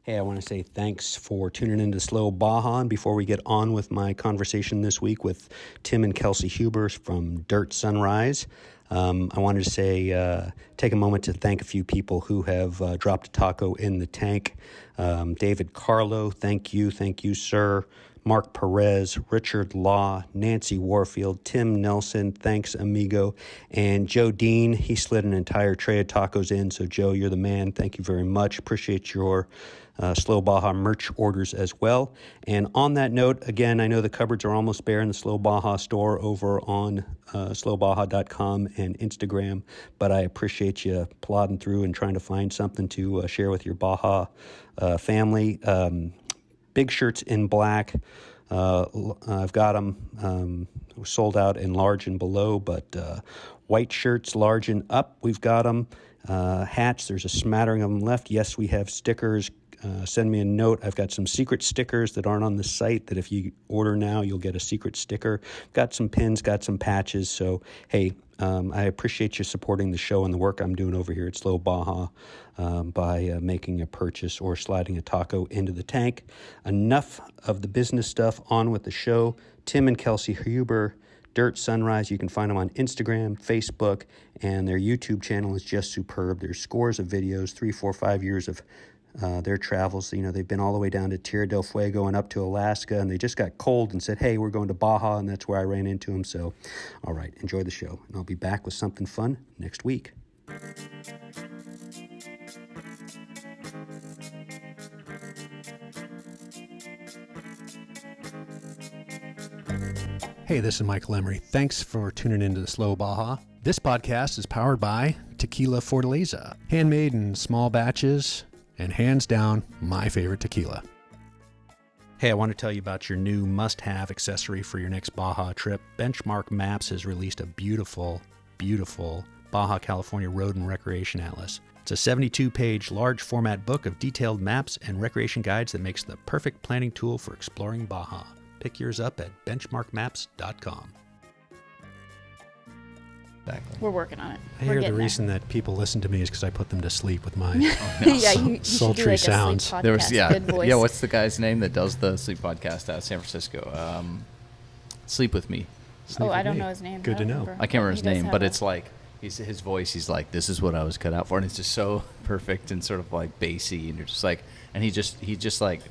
Hey, I want to say thanks for tuning into Slow Baja. And before we get on with my conversation this week with Tim and Kelsey Huber from Dirt Sunrise, I wanted to say take a moment to thank a few people who have dropped a taco in the tank. David Carlo, thank you, sir. Mark Perez, Richard Law, Nancy Warfield, Tim Nelson, thanks, amigo, and Joe Dean. He slid an entire tray of tacos in, so Joe, you're the man. Thank you very much. Appreciate your Slow Baja merch orders as well. And on that note, again, I know the cupboards are almost bare in the Slow Baja store over on slowbaja.com and Instagram, but I appreciate you plodding through and trying to find something to share with your Baja family. Big shirts in black. I've got them sold out in large and below, but white shirts, large and up, we've got them. Hats, there's a smattering of them left. Yes, we have stickers. Send me a note. I've got some secret stickers that aren't on the site that if you order now, you'll get a secret sticker. Got some pins, got some patches. So, hey, I appreciate you supporting the show and the work I'm doing over here at Slow Baja by making a purchase or sliding a taco into the tank. Enough of the business stuff. On with the show. Tim and Kelsey Huber, Dirt Sunrise. You can find them on Instagram, Facebook, and their YouTube channel is just superb. There's scores of videos, 3, 4, 5 years of their travels. You know, they've been all the way down to Tierra del Fuego and up to Alaska, and they just got cold and said, hey, we're going to Baja, and that's where I ran into them. So, all right, enjoy the show. And I'll be back with something fun next week. Hey, this is Michael Emery. Thanks for tuning into the Slow Baja. This podcast is powered by Tequila Fortaleza, handmade in small batches, and hands down, my favorite tequila. Hey, I want to tell you about your new must-have accessory for your next Baja trip. Benchmark Maps has released a beautiful, beautiful Baja California road and recreation atlas. It's a 72-page large format book of detailed maps and recreation guides that makes the perfect planning tool for exploring Baja. Pick yours up at benchmarkmaps.com. Exactly. We're working on it. I hear the reason that people listen to me is because I put them to sleep with my you sultry like sounds. There was, yeah, what's the guy's name that does the sleep podcast out of San Francisco? Sleep with me. I don't know his name. Good to know. I can't remember his name, but it's like his voice. He's like, "This is what I was cut out for," and it's just so perfect and sort of like bassy, and you're just like, and he just like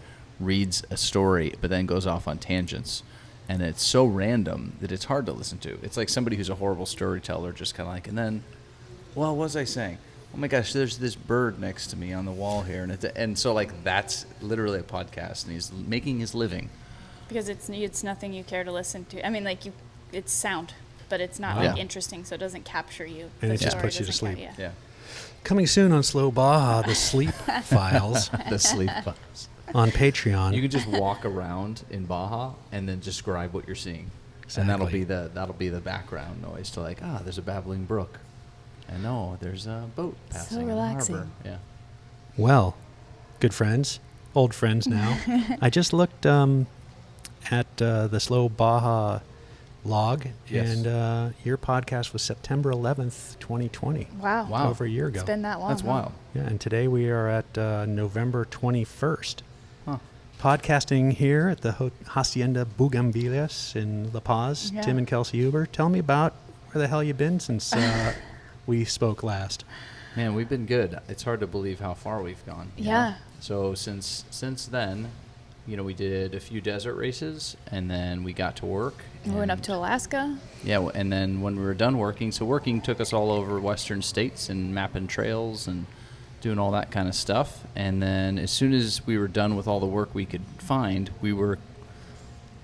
reads a story, but then goes off on tangents. And it's so random that it's hard to listen to. It's like somebody who's a horrible storyteller, just kind of like, and then, well, what was I saying? Oh my gosh, there's this bird next to me on the wall here, and so like that's literally a podcast, and he's making his living. Because it's nothing you care to listen to. I mean, like it's sound, but it's not like interesting, so it doesn't capture you. And it just puts you to sleep. Yeah. Coming soon on Slow Baja, the Sleep Files. The Sleep Files. On Patreon. You can just walk around in Baja and then describe what you're seeing. Exactly. And that'll be the background noise to like, there's a babbling brook. And there's a boat passing in the harbor. Yeah. Well, good friends, old friends now. I just looked at the Slow Baja log, and your podcast was September 11th, 2020. Wow. Over a year ago. It's been that long. That's wild. Yeah, and today we are at November 21st. Huh. Podcasting here at the Hacienda Bugambilias in La Paz. Yeah. Tim and Kelsey Huber. Tell me about where the hell you've been since we spoke last. Man, we've been good. It's hard to believe how far we've gone. Yeah. So since then, we did a few desert races, and then we got to work. We went up to Alaska. Yeah, and then when we were done working, so working took us all over western states and mapping trails and doing all that kind of stuff. And then as soon as we were done with all the work we could find, we were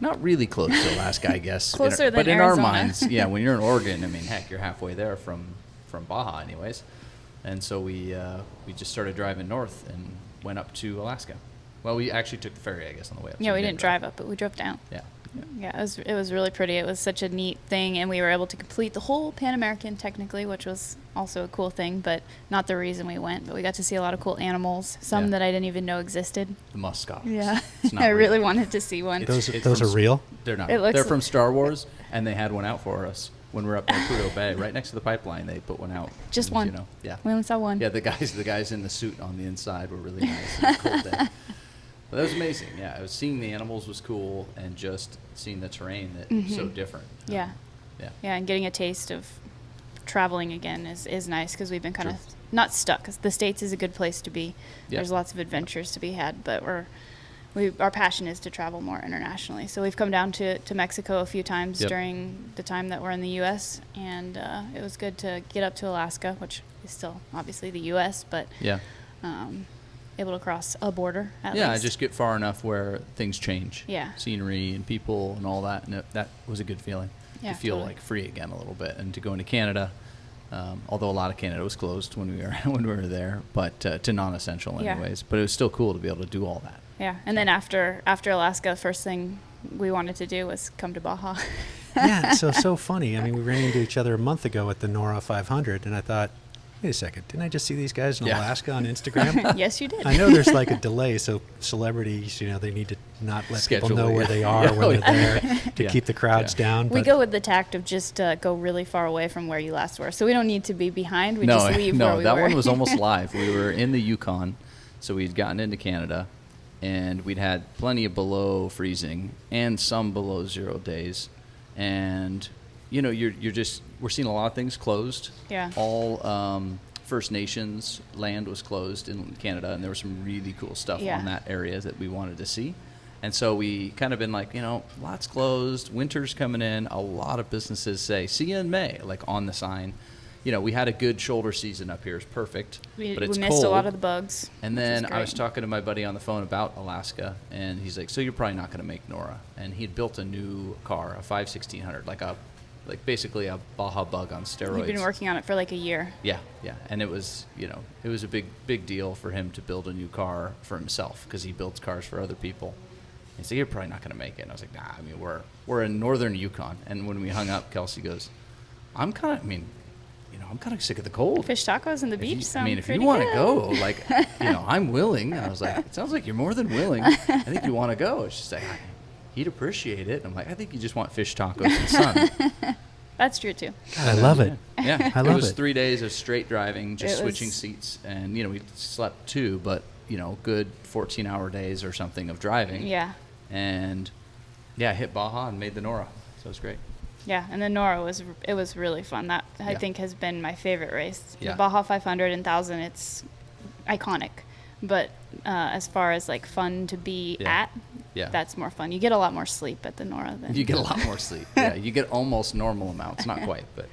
not really close to Alaska, I guess. Closer than but in Arizona. our minds, yeah, when you're in Oregon, I mean, heck, you're halfway there from Baja anyways. And so we just started driving north and went up to Alaska. Well, we actually took the ferry, I guess, on the way up. Yeah, we didn't drive up, but we drove down. Yeah. Yeah, it was really pretty. It was such a neat thing, and we were able to complete the whole Pan American technically, which was also a cool thing, but not the reason we went. But we got to see a lot of cool animals, some that I didn't even know existed. The muskox. Yeah, It's not I real. really wanted to see one. Those are real? They're not. It looks They're from Star Wars, and they had one out for us when we were up in Prudhoe Bay, right next to the pipeline. They put one out. Just And, one. Yeah. We only saw one. Yeah, the guys in the suit on the inside were really nice. It was a cold day. But that was amazing. Yeah, I was seeing the animals was cool, and just seeing the terrain that is so different. Yeah. Yeah, and getting a taste of traveling again is nice because we've been kind of not stuck. 'Cause the States is a good place to be. Yeah. There's lots of adventures to be had, but our passion is to travel more internationally. So we've come down to Mexico a few times during the time that we're in the U.S., and it was good to get up to Alaska, which is still obviously the U.S., but able to cross a border at least. I just get far enough where things change. Yeah. Scenery and people and all that, and that was a good feeling. Yeah, to feel totally. like free again a little bit, and to go into Canada, although a lot of Canada was closed when we were there, but to non-essential anyways. But it was still cool to be able to do all that. Yeah, and then after Alaska, first thing we wanted to do was come to Baja. Yeah, so funny. I mean, we ran into each other a month ago at the Nora 500, and I thought, wait a second, didn't I just see these guys in Alaska on Instagram? Yes, you did. I know there's like a delay, so celebrities, they need to not let Schedule people know it, where they are when they're there to keep the crowds down. We but- go with the tact of just go really far away from where you last were, so we don't need to be behind. We just leave where we were. No, that one was almost live. We were in the Yukon, so we'd gotten into Canada, and we'd had plenty of below freezing and some below 0 days, and we're seeing a lot of things closed. Yeah. All First Nations land was closed in Canada, and there was some really cool stuff on that area that we wanted to see. And so we kind of been like, lots closed, winter's coming in. A lot of businesses say, see you in May, like on the sign. We had a good shoulder season up here. It's perfect, but it's we missed cold. a lot of the bugs. And then I was talking to my buddy on the phone about Alaska, and he's like, so you're probably not going to make Nora. And he'd built a new car, a 5/1600, like basically a Baja Bug on steroids. He'd been working on it for like a year. Yeah. And it was, it was a big deal for him to build a new car for himself, because he builds cars for other people. He said, you're probably not going to make it. And I was like, nah, I mean, we're in northern Yukon. And when we hung up, Kelsey goes, I'm kind of sick of the cold. Fish tacos and the beach sound if pretty you want to good. go, I'm willing. And I was like, it sounds like you're more than willing. I think you want to go. She's like, he'd appreciate it. And I'm like, I think you just want fish tacos and sun. That's true too. God, I love it. Yeah. I love It was it. 3 days of straight driving, just It was- switching seats. And, we slept 2, but, good 14-hour days or something of driving. Yeah. And, hit Baja and made the Nora. So it was great. Yeah, and the Nora was really fun. That I think has been my favorite race. Yeah. The Baja 500 and 1000, it's iconic. But as far as like fun to be at, that's more fun. You get a lot more sleep at the Nora than You get a lot more sleep. Yeah, you get almost normal amounts. Not quite, but.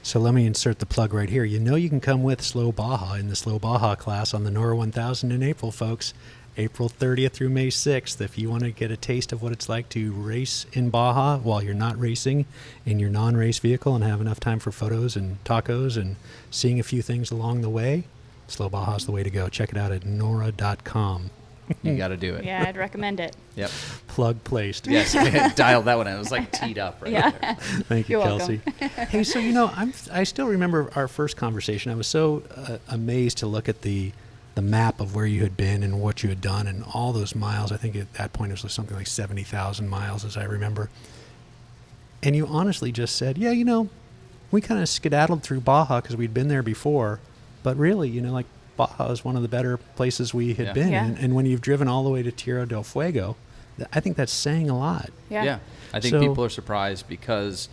So let me insert the plug right here. You can come with Slow Baja in the Slow Baja class on the Nora 1000 in April, folks. April 30th through May 6th. If you want to get a taste of what it's like to race in Baja while you're not racing in your non-race vehicle and have enough time for photos and tacos and seeing a few things along the way, Slow Baja is the way to go. Check it out at nora.com. You got to do it. Yeah, I'd recommend it. Yep. Plug placed. Yes, dialed that one in. It was like teed up right there. Thank you, You're Kelsey. Hey, so I still remember our first conversation. I was so amazed to look at the map of where you had been and what you had done and all those miles. I think at that point it was something like 70,000 miles, as I remember. And you honestly just said, we kind of skedaddled through Baja because we'd been there before, but really, Baja is one of the better places we had been. Yeah. And when you've driven all the way to Tierra del Fuego, I think that's saying a lot. Yeah. I think So- people are surprised because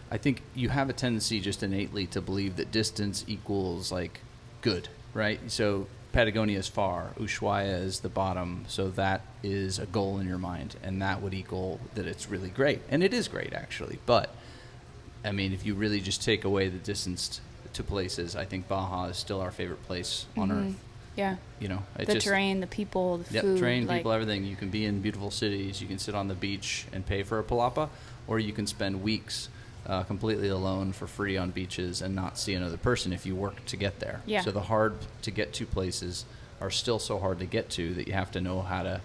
I think you have a tendency just innately to believe that distance equals like good, right? So Patagonia is far, Ushuaia is the bottom, so that is a goal in your mind, and that would equal that it's really great. And it is great, actually. But, I mean, if you really just take away the distance to places, I think Baja is still our favorite place on Earth. Yeah. It's The terrain, the people, the food. terrain, people, everything. You can be in beautiful cities. You can sit on the beach and pay for a palapa, or you can spend weeks completely alone for free on beaches and not see another person if you work to get there. Yeah. So the hard to get to places are still so hard to get to that you have to know how to,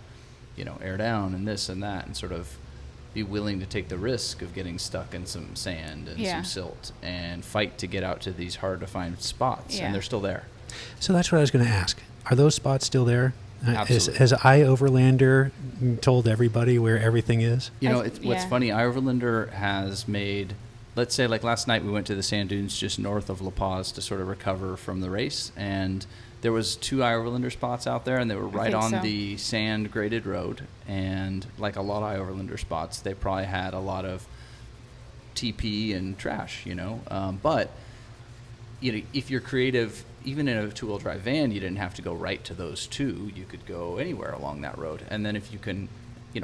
air down and this and that, and sort of be willing to take the risk of getting stuck in some sand and some silt and fight to get out to these hard to find spots, Yeah. and they're still there. So that's what I was going to ask. Are those spots still there? Absolutely. Has Overlander told everybody where everything is? What's funny, Overlander has made, let's say like last night we went to the sand dunes just north of La Paz to sort of recover from the race, and there was 2 Overlander spots out there, and they were right think on so. the sand graded road. And like a lot of Overlander spots, they probably had a lot of TP and trash, but if you're creative, even in a 2-wheel drive van, you didn't have to go right to those 2. You could go anywhere along that road. And then if you can,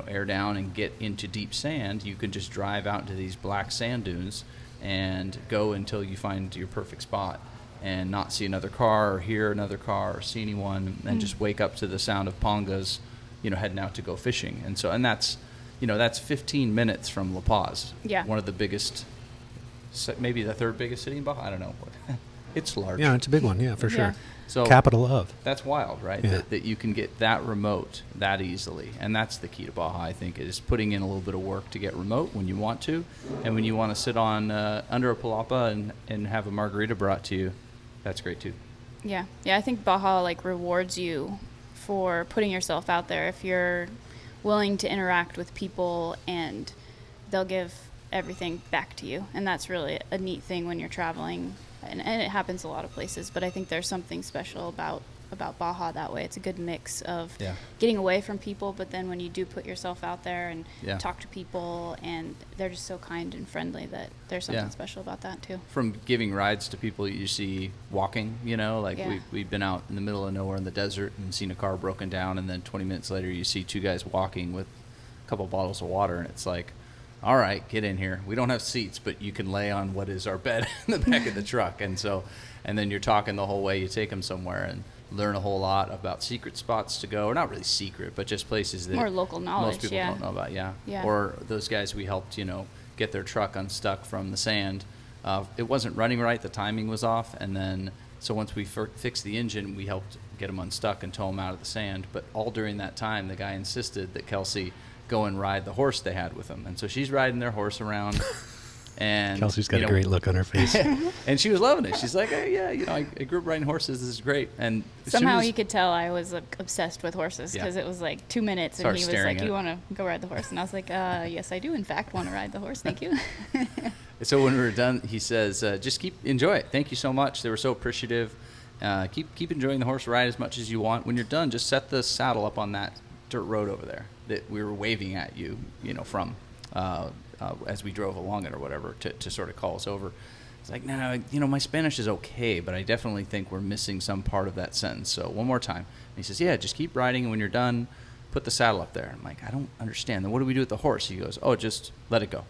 air down and get into deep sand, you could just drive out into these black sand dunes and go until you find your perfect spot and not see another car or hear another car or see anyone, and just wake up to the sound of pongas, heading out to go fishing. And so, and that's 15 minutes from La Paz. Yeah. One of the biggest, maybe the 3rd biggest city in Baja. I don't know. It's large. Yeah, it's a big one. Yeah, for sure. Yeah. So Capital of. that's wild, right? Yeah. That you can get that remote that easily. And that's the key to Baja, I think, is putting in a little bit of work to get remote when you want to. And when you want to sit on under a palapa and have a margarita brought to you, that's great too. Yeah. Yeah, I think Baja rewards you for putting yourself out there. If you're willing to interact with people, and they'll give everything back to you. And that's really a neat thing when you're traveling. And it happens a lot of places, but I think there's something special about Baja that way. It's a good mix of getting away from people, but then when you do put yourself out there and talk to people, and they're just so kind and friendly, that there's something special about that too. From giving rides to people you see walking, we've been out in the middle of nowhere in the desert and seen a car broken down, and then 20 minutes later you see 2 guys walking with a couple bottles of water, and it's like, all right, get in here. We don't have seats, but you can lay on what is our bed in the back of the truck. And then you're talking the whole way. You take them somewhere and learn a whole lot about secret spots to go, or not really secret, but just places that more local knowledge, most people don't know about. Yeah. Or those guys we helped, get their truck unstuck from the sand. It wasn't running right. The timing was off. And then, so once we fixed the engine, we helped get them unstuck and tow them out of the sand. But all during that time, the guy insisted that Kelsey go and ride the horse they had with them. And so she's riding their horse around. And Kelsey's got a great look on her face. And she was loving it. She's like, hey, yeah, I grew up riding horses. This is great. And somehow you could tell I was obsessed with horses, because it was like 2 minutes, and he was like, you want to go ride the horse? And I was like, yes, I do, in fact, want to ride the horse. Thank you. So when we were done, he says, just enjoy it. Thank you so much. They were so appreciative. Keep enjoying the horse ride as much as you want. When you're done, just set the saddle up on that dirt road over there that we were waving at you, from as we drove along it or whatever, to sort of call us over. It's like, no, my Spanish is okay, but I definitely think we're missing some part of that sentence. So one more time. And he says, yeah, just keep riding, and when you're done, put the saddle up there. I'm like, I don't understand. Then what do we do with the horse? He goes, oh, just let it go.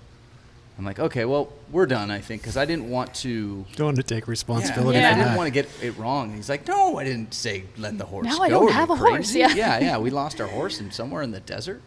I'm like, okay, well, we're done, I think, because I didn't want to... Don't want to take responsibility I for didn't that. want to get it wrong. He's like, no, I didn't say let the horse now go. I don't Are have you a horse, crazy? yeah. Yeah, we lost our horse somewhere in the desert.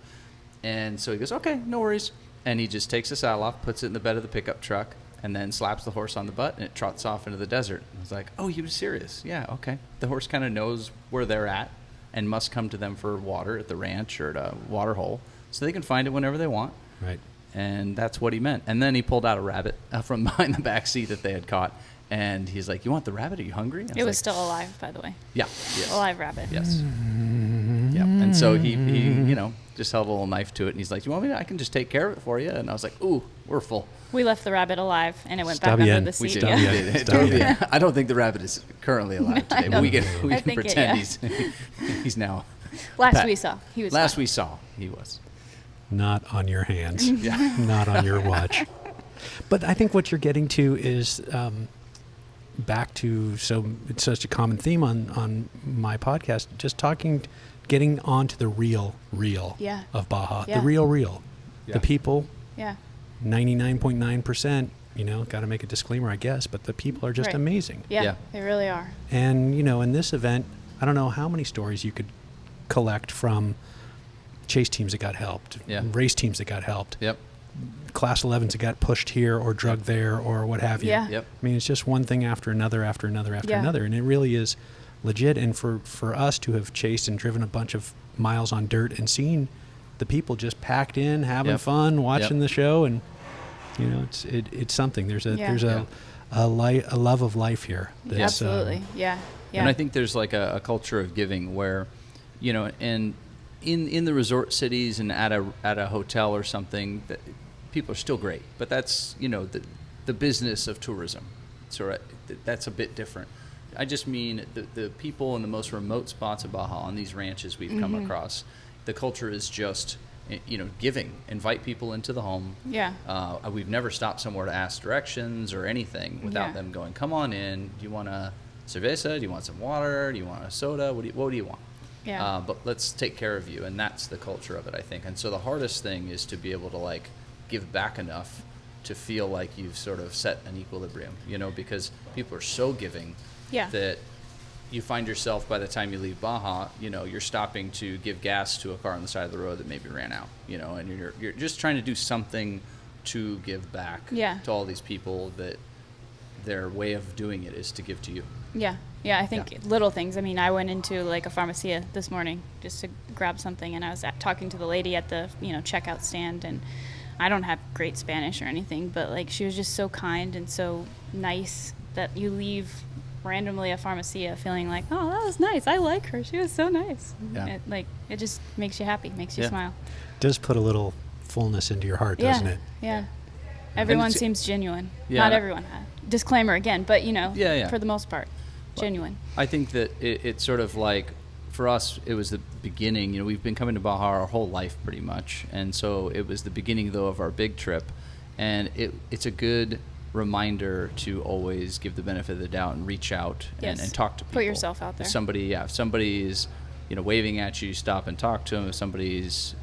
And so he goes, okay, no worries. And he just takes the saddle off, puts it in the bed of the pickup truck, and then slaps the horse on the butt, and it trots off into the desert. I was like, oh, he was serious. Yeah, okay. The horse kind of knows where they're at and must come to them for water at the ranch or at a water hole, so they can find it whenever they want. Right. And that's what he meant. And then he pulled out a rabbit from behind the back seat that they had caught. And he's like, you want the rabbit? Are you hungry? It was still alive, by the way. Yeah. Yes. A live rabbit. Yes. Yep. And so he just held a little knife to it. And he's like, you want me to? I can just take care of it for you. And I was like, ooh, we're full. We left the rabbit alive, and it went Está back under bien. the We seat. did. Yeah. We did. Totally. I don't think the rabbit is currently alive today. But we can I think pretend yeah. he's now. Last pet. we saw, he was Last fine. we saw, he was. Not on your hands. Yeah. Not on your watch. But I think what you're getting to is back to, so it's such a common theme on my podcast, just getting onto the real Yeah. of Baja. Yeah. The real. Yeah. The people, Yeah. 99.9%, got to make a disclaimer, I guess, but the people are just Right. amazing. Yeah, Yeah. they really are. And, in this event, I don't know how many stories you could collect from chase teams that got helped, Yeah. race teams that got helped, Yep. class 11s that got pushed here or drugged there or what have you. Yeah. Yep. I mean, it's just one thing after another, after another, after Yeah. another. And it really is legit. And for us to have chased and driven a bunch of miles on dirt and seen the people just packed in, having Yep. fun, watching Yep. the show, and it's something. There's a Yeah. a love of life here. That's, Absolutely. Yeah. Yeah. And I think there's like a culture of giving where, and in the resort cities and at a hotel or something, that people are still great. But that's, the business of tourism. So that's a bit different. I just mean the people in the most remote spots of Baja, on these ranches we've come across, the culture is just, giving. Invite people into the home. Yeah. We've never stopped somewhere to ask directions or anything without them going, come on in. Do you want a cerveza? Do you want some water? Do you want a soda? What do you want? Yeah. But let's take care of you. And that's the culture of it, I think. And so the hardest thing is to be able to, like, give back enough to feel like you've sort of set an equilibrium, because people are so giving that you find yourself, by the time you leave Baja, you're stopping to give gas to a car on the side of the road that maybe ran out, and you're just trying to do something to give back to all these people that their way of doing it is to give to you. Yeah. Yeah, I think little things. I mean, I went into like a pharmacia this morning just to grab something, and I was talking to the lady at the, checkout stand, and I don't have great Spanish or anything, but like she was just so kind and so nice that you leave randomly a pharmacia feeling like, oh, that was nice. I like her. She was so nice. Yeah. It just makes you happy, makes you smile. Does put a little fullness into your heart, doesn't it? Yeah. Everyone seems genuine. Yeah. Not everyone. Disclaimer again, but for the most part, genuine. I think that it's sort of like, for us, it was the beginning. We've been coming to Baja our whole life pretty much. And so it was the beginning, though, of our big trip. And it's a good reminder to always give the benefit of the doubt and reach out and talk to people. Put yourself out there. If somebody's, waving at you, stop and talk to them. If somebody's,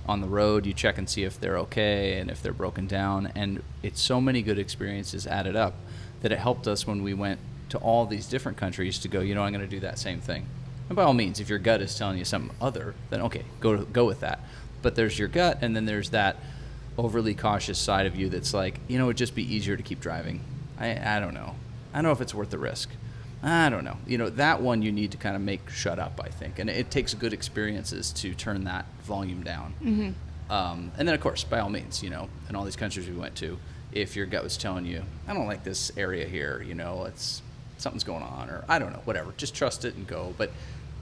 on the road, you check and see if they're okay and if they're broken down. And it's so many good experiences added up that it helped us when we went to all these different countries to go, I'm going to do that same thing. And by all means, if your gut is telling you something other, then okay, go with that. But there's your gut, and then there's that overly cautious side of you that's like, it'd just be easier to keep driving. I don't know. I don't know if it's worth the risk. I don't know. That one you need to kind of shut up, I think. And it takes good experiences to turn that volume down. Mm-hmm. And then, of course, by all means, in all these countries we went to, if your gut was telling you, I don't like this area here, it's something's going on, or I don't know, whatever. Just trust it and go. But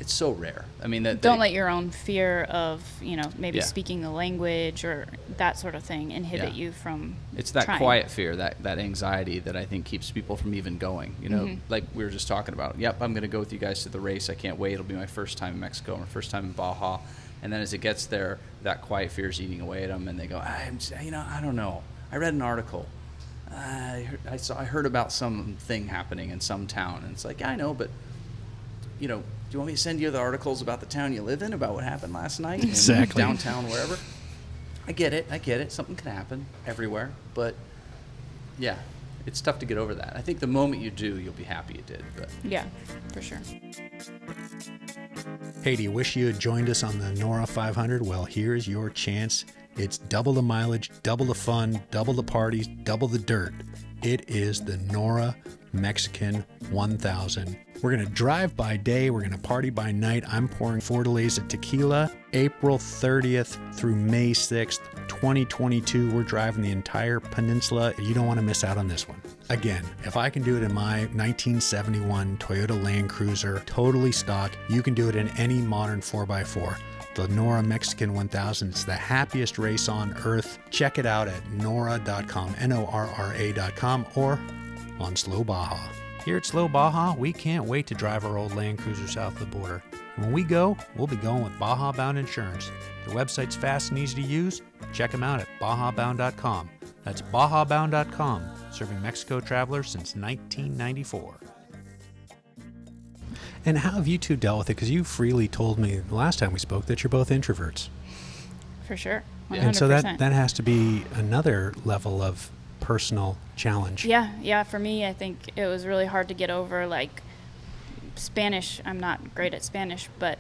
it's so rare. I mean, don't let your own fear of, maybe speaking the language or that sort of thing inhibit you from It's that trying. Quiet fear, that anxiety that I think keeps people from even going. Like we were just talking about. Yep, I'm going to go with you guys to the race. I can't wait. It'll be my first time in Mexico, my first time in Baja. And then as it gets there, that quiet fear is eating away at them, and they go, I don't know. I read an article. I heard about something happening in some town, and it's like, I know, but do you want me to send you the articles about the town you live in, about what happened last night? Exactly. Downtown, wherever. I get it. Something can happen everywhere, but yeah, it's tough to get over that. I think the moment you do, you'll be happy you did. But yeah, for sure. Hey, do you wish you had joined us on the Nora 500? Well, here's your chance. It's double the mileage, double the fun, double the parties, double the dirt. It is the Nora Mexican 1000. We're going to drive by day. We're going to party by night. I'm pouring 4 delays of tequila. April 30th through May 6th, 2022. We're driving the entire peninsula. You don't want to miss out on this one. Again, if I can do it in my 1971 Toyota Land Cruiser, totally stock, you can do it in any modern 4x4. The Nora Mexican 1000. It's the happiest race on earth. Check it out at nora.com, NORRA.com, or on Slow Baja. Here at Slow Baja, we can't wait to drive our old Land Cruiser south of the border. And when we go, we'll be going with Baja Bound Insurance. Their website's fast and easy to use. Check them out at bajabound.com. That's bajabound.com, serving Mexico travelers since 1994. And how have you two dealt with it? Because you freely told me the last time we spoke that you're both introverts. For sure. 100%. And so that has to be another level of personal challenge. Yeah. For me, I think it was really hard to get over, like, Spanish. I'm not great at Spanish, but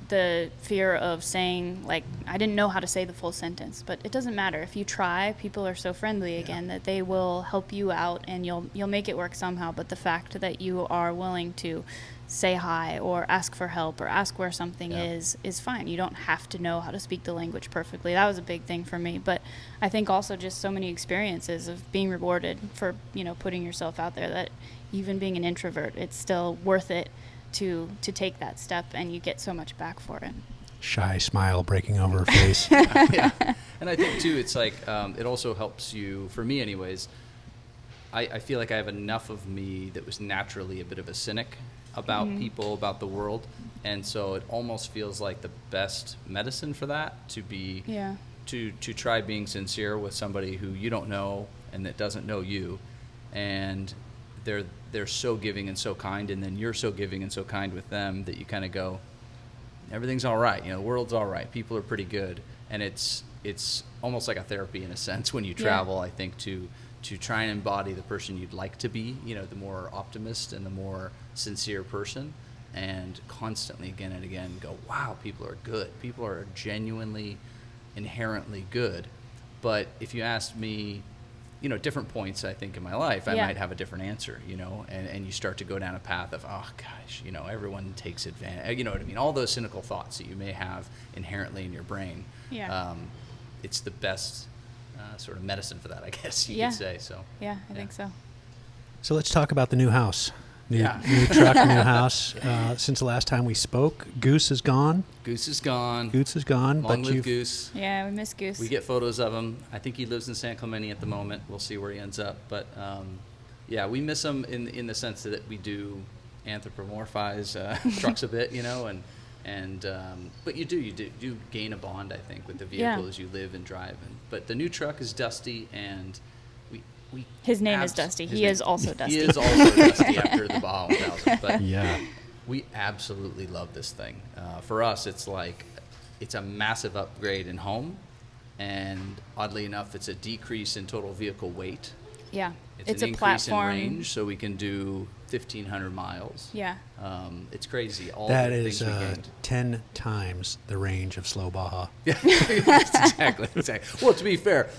the fear of saying, like, I didn't know how to say the full sentence, but it doesn't matter. If you try, people are so friendly again that they will help you out, and you'll make it work somehow. But the fact that you are willing to say hi or ask for help or ask where something is fine. You don't have to know how to speak the language perfectly. That was a big thing for me. But I think also just so many experiences of being rewarded for, putting yourself out there, that even being an introvert, it's still worth it to take that step, and you get so much back for it. Shy smile breaking over her face. Yeah. And I think too, it's like, it also helps you, for me anyways, I feel like I have enough of me that was naturally a bit of a cynic about people, about the world. And so it almost feels like the best medicine for that to be, to try being sincere with somebody who you don't know and that doesn't know you. And they're so giving and so kind, and then you're so giving and so kind with them that you kind of go, everything's all right. The world's all right. People are pretty good. And it's almost like a therapy in a sense when you travel, I think, to try and embody the person you'd like to be, the more optimist and the more sincere person, and constantly again and again go, wow, people are good. People are genuinely, inherently good. But if you asked me, different points, I think, in my life, I might have a different answer, and you start to go down a path of, oh, gosh, everyone takes advantage, you know what I mean? All those cynical thoughts that you may have inherently in your brain. It's the best sort of medicine for that, I guess you could say. So I think so. So let's talk about the new house. New truck, new house. Since the last time we spoke, Goose is gone. Goose is gone. Long live Goose. Yeah, we miss Goose. We get photos of him. I think he lives in San Clemente at the moment. We'll see where he ends up. But we miss him in the sense that we do anthropomorphize trucks a bit, but you do gain a bond, I think, with the vehicle as you live and drive. But the new truck is Dusty, and his name is Dusty. He is also Dusty. He is also Dusty after the Baja 1000. But yeah, we absolutely love this thing. For us, it's a massive upgrade in home, and oddly enough, it's a decrease in total vehicle weight. Yeah, it's a an increase platform. in range, so we can do 1,500 miles. Yeah. It's crazy. All that the is things we gained. 10 times the range of Slow Baja. Yeah, exactly. Well, to be fair,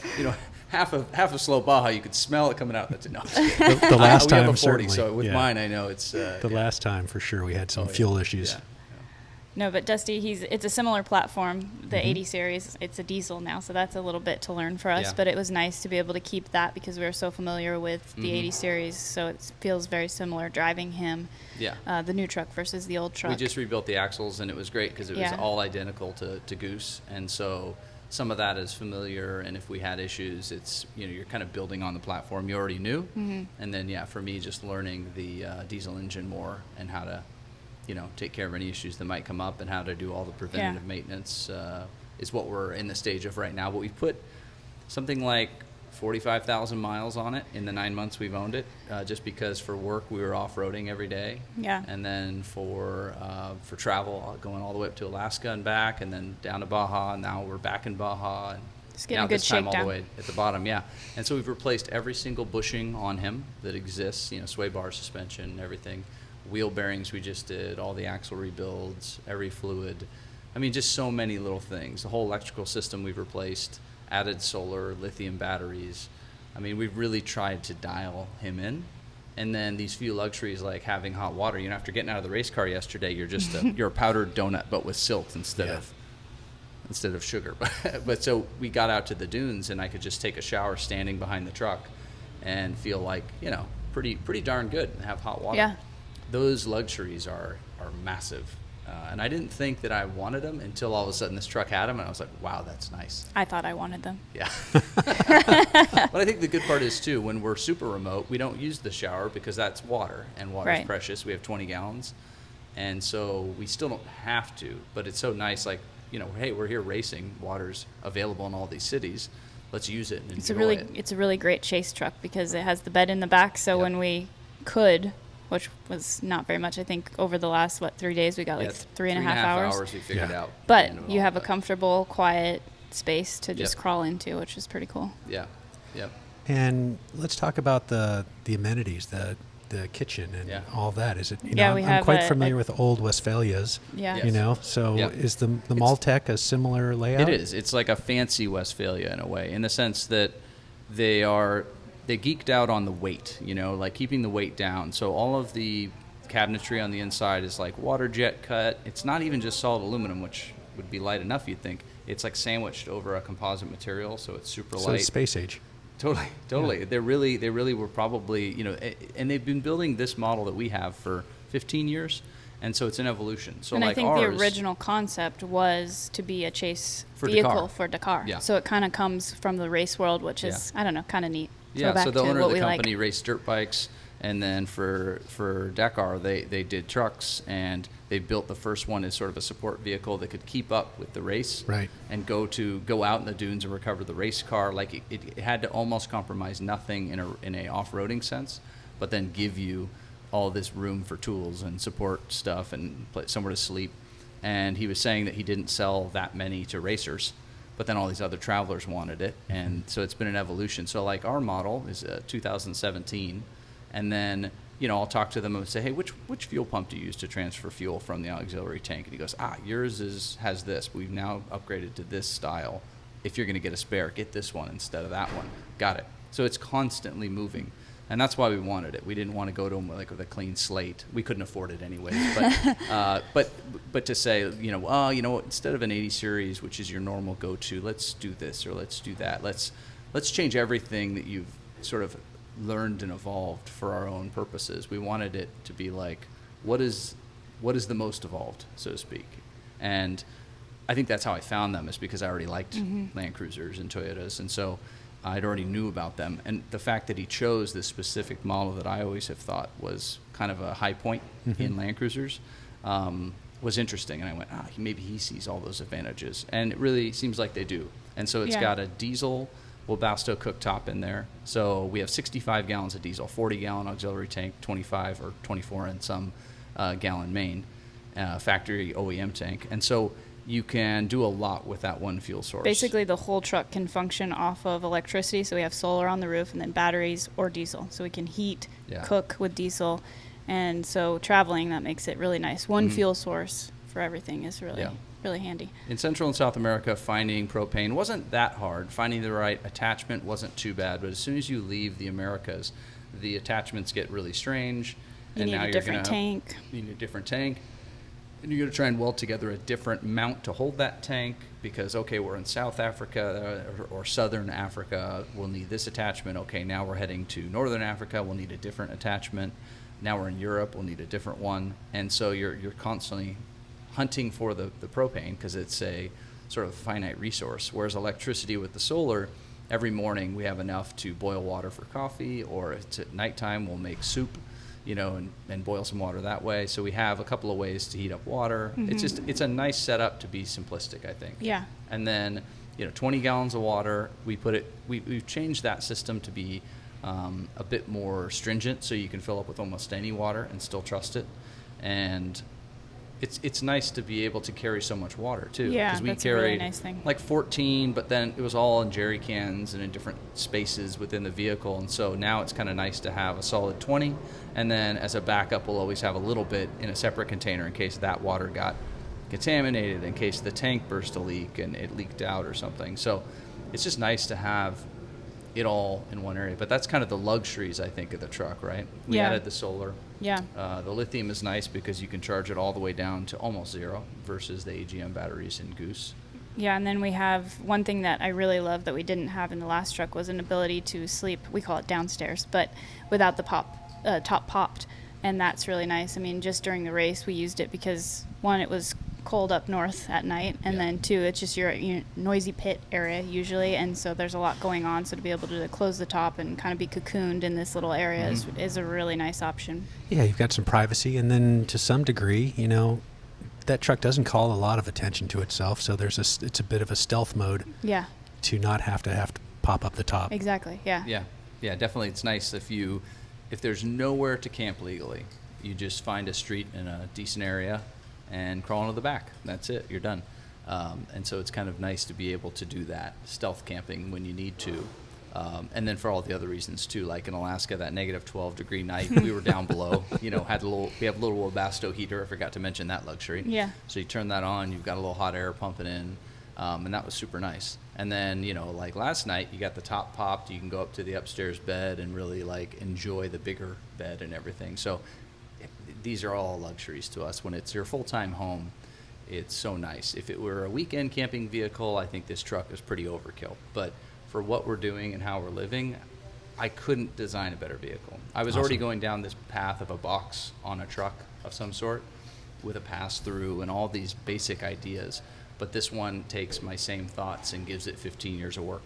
half of Slow Baja, you could smell it coming out. That's enough. The last time, we have a 40, certainly. so with mine, I know it's the last time for sure we had some fuel issues. Yeah. No, but Dusty, it's a similar platform, the 80 series. It's a diesel now, so that's a little bit to learn for us. Yeah. But it was nice to be able to keep that because we were so familiar with the 80 series, so it feels very similar driving him. Yeah. The new truck versus the old truck. We just rebuilt the axles, and it was great because it was all identical to Goose, and so some of that is familiar. And if we had issues, it's you're kind of building on the platform you already knew, and then for me, just learning the diesel engine more and how to take care of any issues that might come up and how to do all the preventative maintenance is what we're in the stage of right now. But we've put something like 45,000 miles on it in the 9 months we've owned it, just because for work we were off-roading every day. Yeah. And then for travel, going all the way up to Alaska and back, and then down to Baja, and now we're back in Baja. And just getting now a good this time shakedown. all the way at the bottom, And so we've replaced every single bushing on him that exists, sway bar suspension, everything. Wheel bearings we just did, all the axle rebuilds, every fluid. I mean, just so many little things. The whole electrical system we've replaced, added solar, lithium batteries. I mean, we've really tried to dial him in. And then these few luxuries like having hot water. After getting out of the race car yesterday, you're just you're a powdered donut, but with silt instead of sugar. But so we got out to the dunes, and I could just take a shower standing behind the truck and feel like, pretty darn good and have hot water. Yeah. Those luxuries are massive. And I didn't think that I wanted them until all of a sudden this truck had them, and I was like, wow, that's nice. I thought I wanted them. Yeah. But I think the good part is, too, when we're super remote, we don't use the shower because that's water, and water is precious. We have 20 gallons. And so we still don't have to, but it's so nice, like, hey, we're here racing. Water's available in all these cities. Let's use it and enjoy it. It's a really great chase truck because it has the bed in the back, so when we could, which was not very much, I think over the last 3 days we got like 3.5 hours. We figured out. But you have a comfortable, quiet space to just crawl into, which is pretty cool. Yeah. And let's talk about the amenities, the kitchen and all that. Is it? I'm quite familiar with old Westphalias. Yeah. So is the Maltec a similar layout? It is. It's like a fancy Westphalia in a way, in the sense that they geeked out on the weight, like keeping the weight down. So all of the cabinetry on the inside is like water jet cut. It's not even just solid aluminum, which would be light enough, you'd think. It's like sandwiched over a composite material, so it's super light. So it's space age. Totally. Yeah. They really were probably, and they've been building this model that we have for 15 years. And so it's an evolution. So and like I think ours, the original concept was to be a chase for vehicle Dakar. for Dakar. Yeah. So it kind of comes from the race world, which is, I don't know, kind of neat. Yeah, back so the to owner of what the we like. company raced dirt bikes, and then for Dakar, they did trucks, and they built the first one as sort of a support vehicle that could keep up with the race, Right. and go out in the dunes and recover the race car. Like it had to almost compromise nothing in a off-roading sense, but then give you all this room for tools and support stuff and somewhere to sleep. And he was saying that he didn't sell that many to racers, but then all these other travelers wanted it, and so it's been an evolution. So like our model is 2017, and then I'll talk to them and say, hey, which fuel pump do you use to transfer fuel from the auxiliary tank? And he goes, yours has this, but we've now upgraded to this style. If you're going to get a spare, get this one instead of that one. Got it. So it's constantly moving. And that's why we wanted it. We didn't want to go to them with a clean slate. We couldn't afford it anyways. But to say, instead of an 80 series, which is your normal go-to, let's do this or let's do that. Let's change everything that you've sort of learned and evolved for our own purposes. We wanted it to be like, what is the most evolved, so to speak. And I think that's how I found them, is because I already liked Land Cruisers and Toyotas, and so I'd already knew about them. And the fact that he chose this specific model that I always have thought was kind of a high point in Land Cruisers was interesting. And I went, maybe he sees all those advantages. And it really seems like they do. And so it's got a diesel Webasto cooktop in there. So we have 65 gallons of diesel, 40-gallon auxiliary tank, 25 or 24 in some gallon main, factory OEM tank. And so you can do a lot with that one fuel source. Basically, the whole truck can function off of electricity. So we have solar on the roof and then batteries or diesel. So we can heat, cook with diesel. And so traveling, that makes it really nice. One fuel source for everything is really handy. In Central and South America, finding propane wasn't that hard. Finding the right attachment wasn't too bad. But as soon as you leave the Americas, the attachments get really strange. You need a different tank. You need a different tank. And you're going to try and weld together a different mount to hold that tank because, okay, we're in South Africa or Southern Africa. We'll need this attachment. Okay, now we're heading to Northern Africa. We'll need a different attachment. Now we're in Europe. We'll need a different one. And so you're constantly hunting for the propane because it's a sort of finite resource. Whereas electricity with the solar, every morning we have enough to boil water for coffee, or it's at nighttime we'll make soup. And boil some water that way. So we have a couple of ways to heat up water. It's a nice setup to be simplistic, I think. Yeah. And then, 20 gallons of water. We've changed that system to be a bit more stringent, so you can fill up with almost any water and still trust it. And it's nice to be able to carry so much water too. Yeah, because we that's a carried really nice thing. like 14, but then it was all in jerry cans and in different spaces within the vehicle. And so now it's kind of nice to have a solid 20, and then as a backup, we'll always have a little bit in a separate container in case that water got contaminated, in case the tank burst a leak and it leaked out or something. So it's just nice to have it all in one area. But that's kind of the luxuries, I think, of the truck, right? We added the solar. Yeah. The lithium is nice because you can charge it all the way down to almost zero versus the AGM batteries in Goose. Yeah, and then we have one thing that I really love that we didn't have in the last truck was an ability to sleep, we call it downstairs, but without the top popped. And that's really nice. I mean, just during the race, we used it because, one, it was cold up north at night, and then two, it's just your noisy pit area usually, and so there's a lot going on, so to be able to close the top and kind of be cocooned in this little area is a really nice option. Yeah, you've got some privacy, and then to some degree, that truck doesn't call a lot of attention to itself, so it's a bit of a stealth mode. Yeah. To not have to pop up the top. Exactly. Yeah, Definitely. It's nice if there's nowhere to camp legally, you just find a street in a decent area and crawl into the back. That's it. You're done. And so it's kind of nice to be able to do that stealth camping when you need to. And then for all the other reasons too, like in Alaska, that negative 12-degree night, we were down below. We have a little Webasto heater. I forgot to mention that luxury. Yeah. So you turn that on, you've got a little hot air pumping in, and that was super nice. And then like last night, you got the top popped. You can go up to the upstairs bed and really like enjoy the bigger bed and everything. So these are all luxuries to us. When it's your full-time home, it's so nice. If it were a weekend camping vehicle, I think this truck is pretty overkill. But for what we're doing and how we're living, I couldn't design a better vehicle. I was already going down this path of a box on a truck of some sort with a pass-through and all these basic ideas. But this one takes my same thoughts and gives it 15 years of work,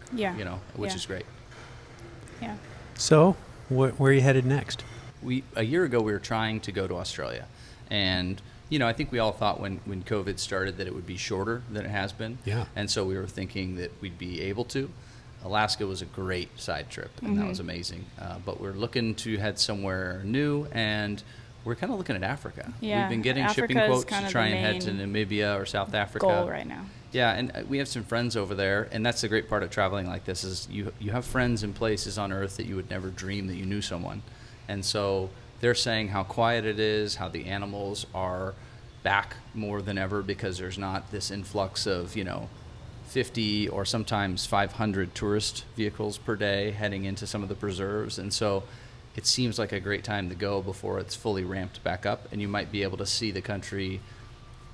which is great. Yeah. So, where are you headed next? A year ago we were trying to go to Australia, and I think we all thought when COVID started that it would be shorter than it has been. Yeah. And so we were thinking that we'd be able to. Alaska was a great side trip, and that was amazing. But we're looking to head somewhere new, and we're kind of looking at Africa. Yeah, We've been getting Africa shipping is quotes kind to of try the and head to main Namibia or South Africa. Goal right now. Yeah, and we have some friends over there, and that's the great part of traveling like this is you have friends in places on Earth that you would never dream that you knew someone. And so they're saying how quiet it is, how the animals are back more than ever because there's not this influx of, 50 or sometimes 500 tourist vehicles per day heading into some of the preserves. And so it seems like a great time to go before it's fully ramped back up, and you might be able to see the country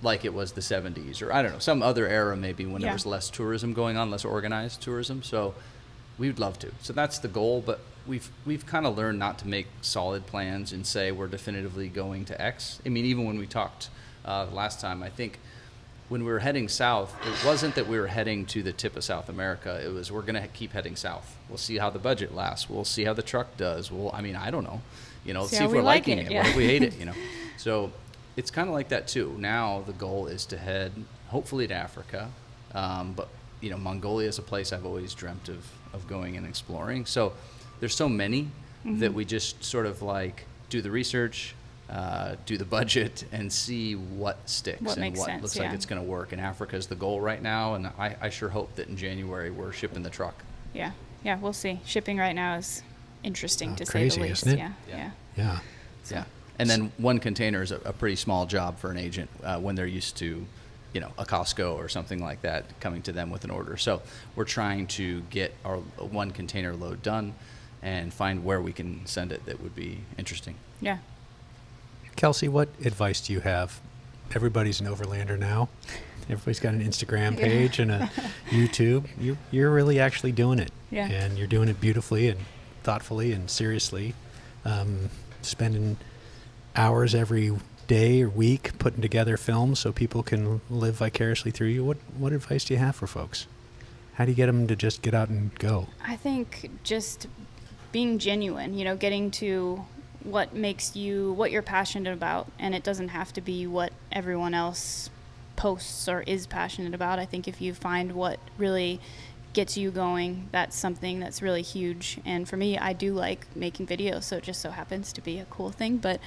like it was the 70s, or I don't know, some other era maybe when there was less tourism going on, less organized tourism. So we would love to. So that's the goal, but we've kind of learned not to make solid plans and say we're definitively going to X. I mean, even when we talked last time, I think when we were heading south, it wasn't that we were heading to the tip of South America. It was we're going to keep heading south. We'll see how the budget lasts. We'll see how the truck does. I don't know. Let's see if we're liking it. What if we hate it? So it's kind of like that too. Now the goal is to head hopefully to Africa, but Mongolia is a place I've always dreamt of going and exploring. So there's so many that we just sort of like do the research, do the budget, and see what sticks What and makes what sense, looks yeah. like it's going to work. And Africa is the goal right now, and I sure hope that in January we're shipping the truck. Yeah, we'll see. Shipping right now is interesting to say Crazy, the least. isn't it? Yeah. Yeah. Yeah. And then one container is a pretty small job for an agent when they're used to, a Costco or something like that coming to them with an order. So we're trying to get our one container load done and find where we can send it that would be interesting. Yeah. Kelsey, what advice do you have? Everybody's an overlander now. Everybody's got an Instagram page and a YouTube. You're really actually doing it. Yeah. And you're doing it beautifully and thoughtfully and seriously. Spending hours every day or week putting together films so people can live vicariously through you. What advice do you have for folks? How do you get them to just get out and go? I think just being genuine, getting to what you're passionate about, and it doesn't have to be what everyone else posts or is passionate about. I think if you find what really gets you going, that's something that's really huge. And for me, I do like making videos, so it just so happens to be a cool thing, but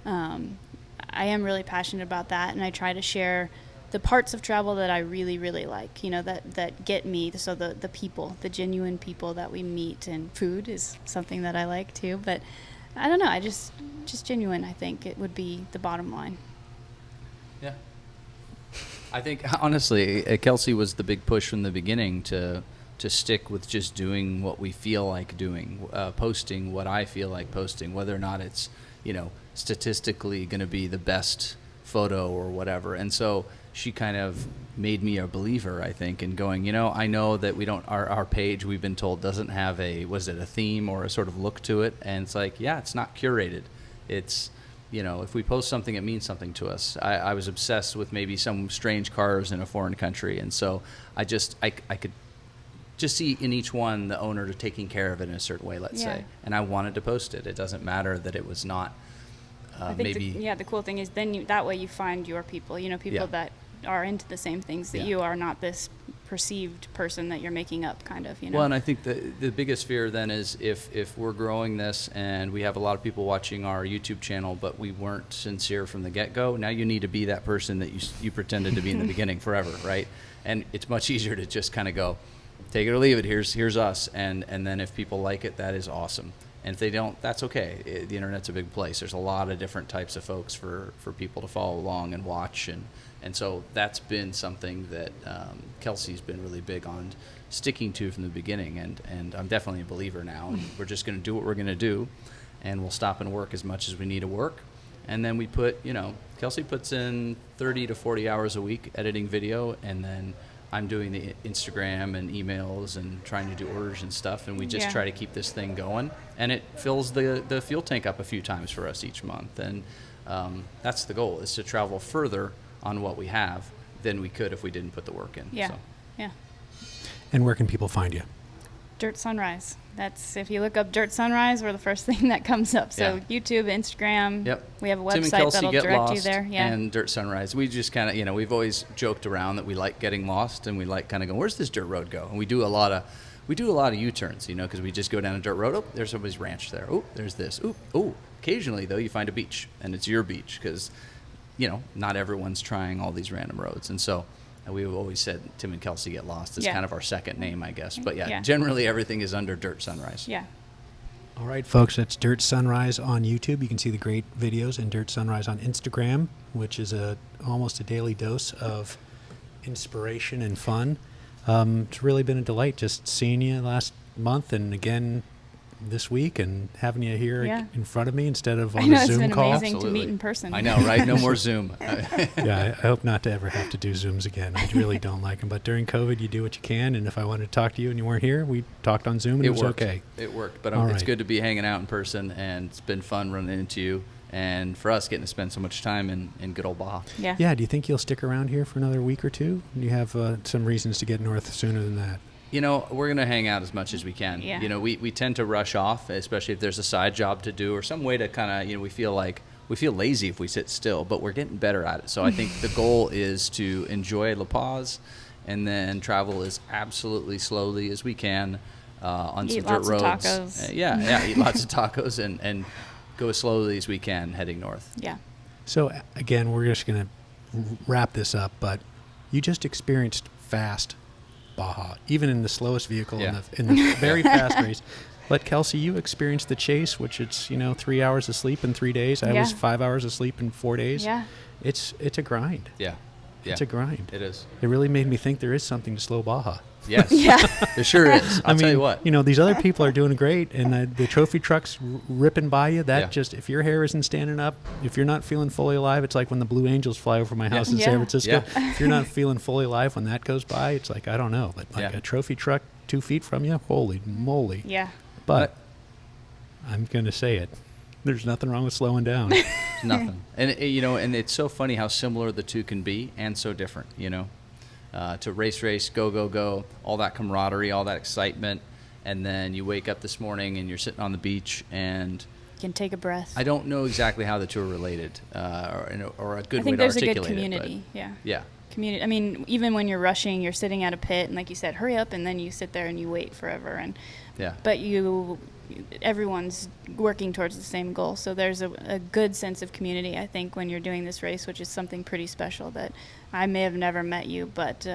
I am really passionate about that, and I try to share the parts of travel that I really, really like, that get me. So the people, the genuine people that we meet, and food is something that I like too, but I don't know, I just genuine, I think it would be the bottom line. Yeah. I think, honestly, Kelsey was the big push from the beginning to stick with just doing what we feel like doing, posting what I feel like posting, whether or not it's, statistically going to be the best photo or whatever. And so she kind of made me a believer, I think, in going, I know that we don't, our page, we've been told, doesn't have a theme or a sort of look to it. And it's like, yeah, it's not curated. It's, if we post something, it means something to us. I was obsessed with maybe some strange cars in a foreign country. And so I could just see in each one the owner taking care of it in a certain way, let's say. And I wanted to post it. It doesn't matter that it was not I think the cool thing is then that way you find your people, people that are into the same things that you are, not this perceived person that you're making up, kind of, Well, and I think the biggest fear then is if we're growing this and we have a lot of people watching our YouTube channel, but we weren't sincere from the get-go, now you need to be that person that you pretended to be in the beginning forever, right? And it's much easier to just kind of go, take it or leave it, here's us, and then if people like it, that is awesome. And if they don't, that's okay. The internet's a big place. There's a lot of different types of folks for people to follow along and watch. And so that's been something that Kelsey's been really big on sticking to from the beginning. And I'm definitely a believer now. And we're just going to do what we're going to do. And we'll stop and work as much as we need to work. And then we put, Kelsey puts in 30 to 40 hours a week editing video. And then I'm doing the Instagram and emails and trying to do orders and stuff, and we just try to keep this thing going. And it fills the fuel tank up a few times for us each month. And that's the goal, is to travel further on what we have than we could if we didn't put the work in. Yeah, So. yeah. And where can people find you? Dirt Sunrise. That's, if you look up Dirt Sunrise, we're the first thing that comes up. So Yeah. YouTube, Instagram. Yep. We have a Tim and website Kelsey that'll Get direct Lost you there. Yeah. and Dirt Sunrise. We just kind of, we've always joked around that we like getting lost and we like kind of going, where's this dirt road go? And we do a lot of U-turns, because we just go down a dirt road. Oh, there's somebody's ranch there. Oh, there's this. Oh, occasionally though you find a beach, and it's your beach because, not everyone's trying all these random roads, and so. And we've always said Tim and Kelsey Get Lost is Yeah. kind of our second name, I guess. But Yeah. generally everything is under Dirt Sunrise. Yeah. All right, folks, that's Dirt Sunrise on YouTube. You can see the great videos, and Dirt Sunrise on Instagram, which is almost a daily dose of inspiration and fun. It's really been a delight just seeing you last month and again this week and having you here Yeah. in front of me instead of I on know, a it's Zoom been call. amazing to Absolutely. meet in person. I know, right? No more Zoom. Yeah, I hope not to ever have to do Zooms again. I really don't like them. But during COVID, you do what you can. And if I wanted to talk to you and you weren't here, we talked on Zoom and it was worked. okay. It worked. But All it's right. good to be hanging out in person, and it's been fun running into you. And for us, getting to spend so much time in good old Baja. Yeah. Yeah, do you think you'll stick around here for another week or two? Do you have some reasons to get north sooner than that? We're going to hang out as much as we can. Yeah. We tend to rush off, especially if there's a side job to do or some way to kind of, we feel lazy if we sit still, but we're getting better at it. So I think the goal is to enjoy La Paz and then travel as absolutely slowly as we can on Eat some dirt lots of roads. tacos. Eat lots of tacos and go as slowly as we can heading north. Yeah. So, again, we're just going to wrap this up, but you just experienced fast Baja, even in the slowest vehicle Yeah. in the very fast race. But Kelsey, you experienced the chase, which it's 3 hours of sleep in 3 days. I was Yeah. 5 hours of sleep in 4 days. Yeah. It's a grind. Yeah. It's a grind. It is. It really made me think there is something to Slow Baja. Yes. Yeah. There sure is. I'll tell you what. These other people are doing great, and the trophy truck's ripping by you. That Yeah. just, if your hair isn't standing up, if you're not feeling fully alive, it's like when the Blue Angels fly over my house in Yeah. San Francisco. Yeah. If you're not feeling fully alive when that goes by, it's like, I don't know, but like Yeah. a trophy truck 2 feet from you, holy moly. Yeah. But I'm going to say it. There's nothing wrong with slowing down. Nothing. And and it's so funny how similar the two can be and so different, to race, go, all that camaraderie, all that excitement. And then you wake up this morning and you're sitting on the beach, and You can take a breath. I don't know exactly how the two are related or a good I way think to there's a articulate good community. it. Yeah. Yeah. Community. I mean, even when you're rushing, you're sitting at a pit, and like you said, hurry up, and then you sit there and you wait forever. And Yeah. but everyone's working towards the same goal. So there's a good sense of community, I think, when you're doing this race, which is something pretty special that I may have never met you, but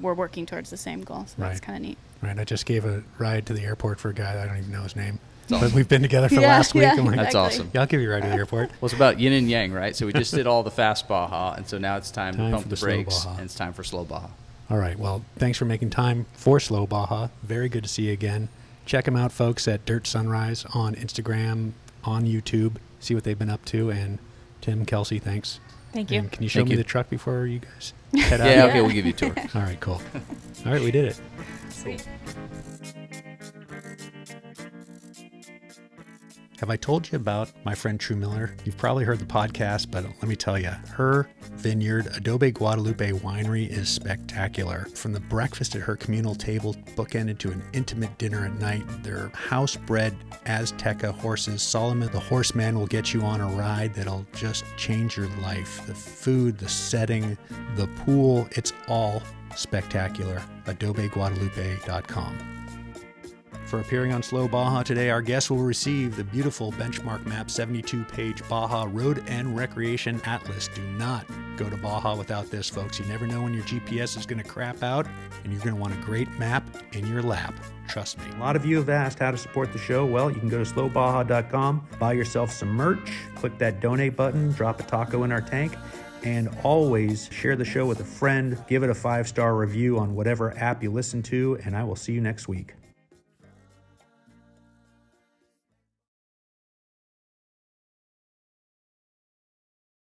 we're working towards the same goal. So that's Right. kind of neat. Right. I just gave a ride to the airport for a guy that I don't even know his name. awesome. But we've been together for Yeah, last week. yeah. I'm like, That's Exactly. awesome. yeah, I'll give you a ride to the airport. Well, it's about yin and yang, right? So we just did all the fast Baja, and so now it's time to Time pump for the the slow brakes, Baja. and it's time for slow Baja. All right. Well, thanks for making time for Slow Baja. Very good to see you again. Check them out, folks, at Dirt Sunrise on Instagram, on YouTube. See what they've been up to. And Tim, Kelsey, thanks. Thank you. And can you show Thank me you. the truck before you guys head out? Yeah, okay, we'll give you a tour. All right, cool. All right, we did it. Sweet. Have I told you about my friend True Miller? You've probably heard the podcast, but let me tell you, her vineyard, Adobe Guadalupe Winery, is spectacular. From the breakfast at her communal table, bookended to an intimate dinner at night, their house-bred Azteca horses, Solomon the horseman, will get you on a ride that'll just change your life. The food, the setting, the pool, it's all spectacular. AdobeGuadalupe.com. For appearing on Slow Baja today, our guest will receive the beautiful Benchmark Map 72-page Baja Road and Recreation Atlas. Do not go to Baja without this, folks. You never know when your GPS is going to crap out, and you're going to want a great map in your lap. Trust me. A lot of you have asked how to support the show. Well, you can go to slowbaja.com, buy yourself some merch, click that donate button, drop a taco in our tank, and always share the show with a friend. Give it a 5-star review on whatever app you listen to, and I will see you next week.